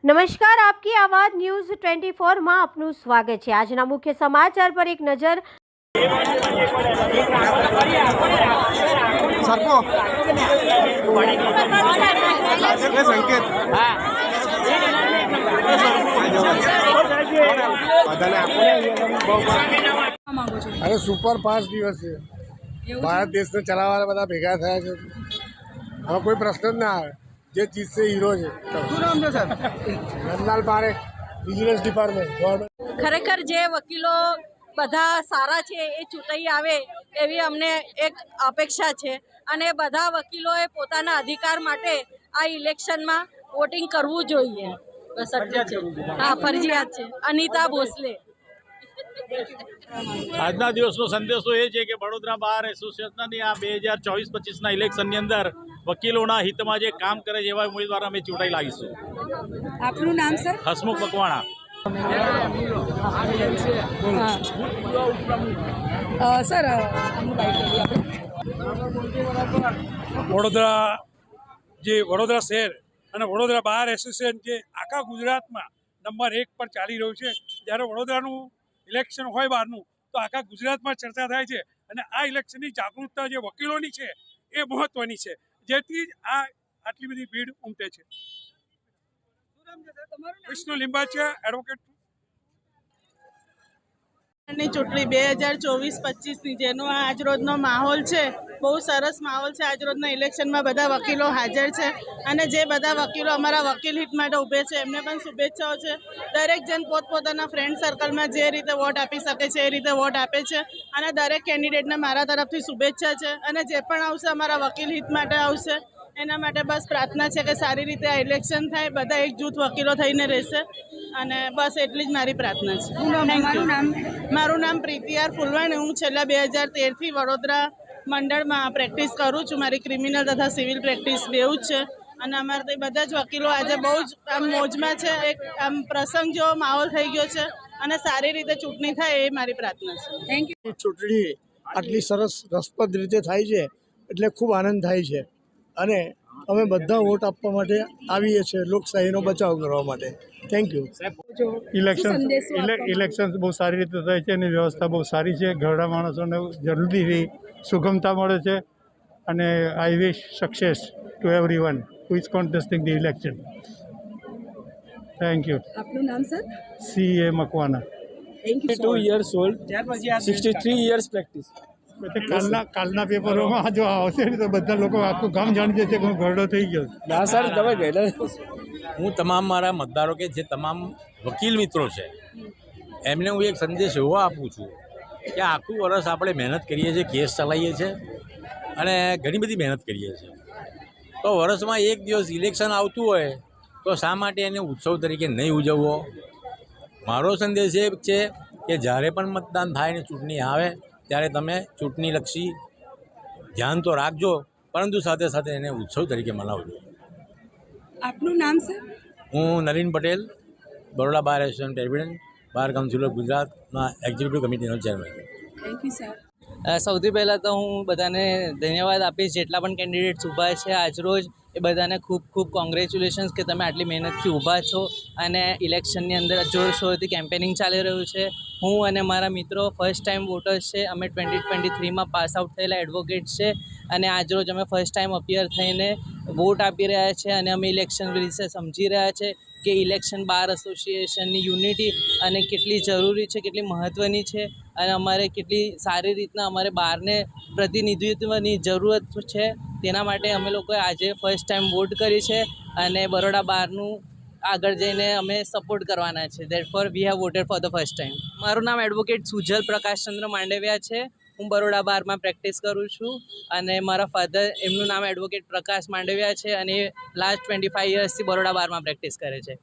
નમસ્કાર, આપકી આવાજ ન્યૂઝ 24 માં આપનું સ્વાગત છે। આજના મુખ્ય સમાચાર પર એક નજર। अरे सुपर 5 दिवस है भारत देश ने चलावा बधा भेगा थया छे। હવે કોઈ પ્રશ્ન જ ના આવે। જે ચીજ से हीरो છે। શું નામ છે સર? રંજનાલ પારેખ, વિજિલન્સ ડિપાર્ટમેન્ટ, ગવર્નમેન્ટ। ખરેખર જે વકીલો બધા સારા છે એ ચૂંટાઈ આવે એવી અમને એક અપેક્ષા છે અને બધા વકીલોએ પોતાના અધિકાર માટે આ ઇલેક્શનમાં વોટિંગ કરવું જોઈએ। બસ આટલું છે। હા, ફરજિયાત છે। અનિતા ભોસલે। આજના દિવસનો સંદેશો એ છે કે વડોદરા બાર એસોસિએશનની આ 2024-25ના ઇલેક્શનની અંદર વકીલોના હિતમાં જે કામ કરે છે એવા ઉમેદવાર અમે ચૂંટાઈ લાવીશું। આપનું નામ સર? હસમુખ મકવાણા। સર વડોદરા શહેર અને વડોદરા બાર એસોસિએશન જે આખા ગુજરાતમાં નંબર 1 પર ચાલી રહ્યું છે, જ્યારે વડોદરાનું ઇલેક્શન હોય બહારનું તો આખા ગુજરાતમાં ચર્ચા થાય છે અને આ ઇલેક્શનની જાગૃતતા જે વકીલોની છે એ મહત્વની છે, જેથી જ આ આટલી બધી ભીડ ઉમટે છે। વિષ્ણુ લિંબાચિયા, એડવોકેટ। ની ચૂંટણી 2024-25ની જેનો આજરોજનો માહોલ છે, બહુ સરસ માહોલ છે। આજરોજના ઇલેક્શનમાં બધા વકીલો હાજર છે અને જે બધા વકીલો અમારા વકીલ હિત માટે ઊભે છે એમને પણ શુભેચ્છાઓ છે। દરેક જણ પોતપોતાના ફ્રેન્ડ સર્કલમાં જે રીતે વોટ આપી શકે છે એ રીતે વોટ આપે છે અને દરેક કેન્ડિડેટને મારા તરફથી શુભેચ્છા છે અને જે પણ આવશે અમારા વકીલ હિત માટે આવશે। એના માટે બસ પ્રાર્થના છે કે સારી રીતે આ ઇલેક્શન થાય, બધા એક જૂથ વકીલો થઈને રહેશે અને બસ એટલી જ મારી પ્રાર્થના છે। Thank you. મારું નામ પ્રીતિ આર ફુલવાણી। હું છેલ્લા 2013થી વડોદરા મંડળમાં પ્રેક્ટિસ કરું છું। મારી ક્રિમિનલ તથા સિવિલ પ્રેક્ટિસ બેઉ જ છે અને અમારા તે બધા જ વકીલો આજે બહુ જ આમ મોજમાં છે। એક આમ પ્રસંગ જેવો માહોલ થઈ ગયો છે અને સારી રીતે ચૂંટણી થાય એ મારી પ્રાર્થના છે। Thank you. ચૂંટણી આટલી સરસ રસપ્રદ રીતે થાય છે એટલે ખૂબ આનંદ થાય છે અને અમે બધા વોટ આપવા માટે આવીએ છીએ લોકશાહીનો બચાવ કરવા માટે। Thank you. ઇલેક્શન બહુ સારી રીતે થાય છે અને વ્યવસ્થા બહુ સારી છે। ઘરડા માણસોને જલ્દીથી સુગમતા મળે છે અને I wish success to everyone who is contesting the election. Thank you. આપનું નામ sir? CA Makwana. Thank you. 2 years old, 63 years practice। કાલના પેપરોમાં જો આવશે ને તો બધા લોકો આખું ગામ જાણી જશે કે હું ઘરડો થઈ ગયો। ના સર, તમે ગયેલા હું તમામ મારા મતદારો કે જે તમામ વકીલ મિત્રો છે એમને હું એક સંદેશ એવો આપું છું કે આખું વર્ષ આપણે મહેનત કરીએ છીએ, કેસ ચલાવીએ છીએ અને ઘણી બધી મહેનત કરીએ છીએ, તો વર્ષમાં એક દિવસ ઇલેક્શન આવતું હોય તો શા માટે એને ઉત્સવ તરીકે નહીં ઉજવવો। મારો સંદેશ એ છે કે જ્યારે પણ મતદાન થાય ને ચૂંટણી આવે ત્યારે તમે ચૂંટણીલક્ષી ધ્યાન તો રાખજો, પરંતુ સાથે સાથે એને ઉત્સવ તરીકે મનાવજો। આપનું નામ સર? હું Nalin Patel, Baroda bar association president, bar council of ગુજરાતના એક્ઝિક્યુટિવ કમિટીનો ચેરમેન। Thank you sir. સૌથી પહેલાં તો હું બધાને ધન્યવાદ આપીશ જેટલા પણ કેન્ડિડેટ્સ ઊભા છે આજરોજ, એ બધાને ખૂબ ખૂબ કોંગ્રેચ્યુલેશન્સ કે તમે આટલી મહેનતથી ઊભા છો અને ઇલેક્શનની અંદર જોરશોરથી કેમ્પેનિંગ ચાલી રહ્યું છે। હું અને મારા મિત્રો ફર્સ્ટ ટાઈમ વોટર્સ છે। અમે 2023માં પાસ આઉટ થયેલા એડવોકેટ્સ છે અને આજરોજ અમે ફર્સ્ટ ટાઈમ અપિયર થઈને વોટ આપી રહ્યા છે અને અમે ઇલેક્શન વિશે સમજી રહ્યા છે કે ઇલેક્શન બાર એસોસિએશનની યુનિટી અને કેટલી જરૂરી છે, કેટલી મહત્ત્વની છે અને અમારે કેટલી સારી રીતના અમારે બારને પ્રતિનિધિત્વની જરૂરત છે। તેના માટે અમે લોકોએ આજે ફર્સ્ટ ટાઈમ વોટ કરી છે અને બરોડા બારનું આગળ જઈને અમે સપોર્ટ કરવાના છે। That for we have voted for the first time. મારું નામ એડવોકેટ સુજલ પ્રકાશચંદ્ર માંડવિયા છે। હું બરોડા બારમાં પ્રેક્ટિસ કરું છું અને મારા ફાધર, એમનું નામ એડવોકેટ પ્રકાશ માંડવિયા છે અને લાસ્ટ 25 યર્સથી બરોડા બારમાં પ્રેક્ટિસ કરે છે।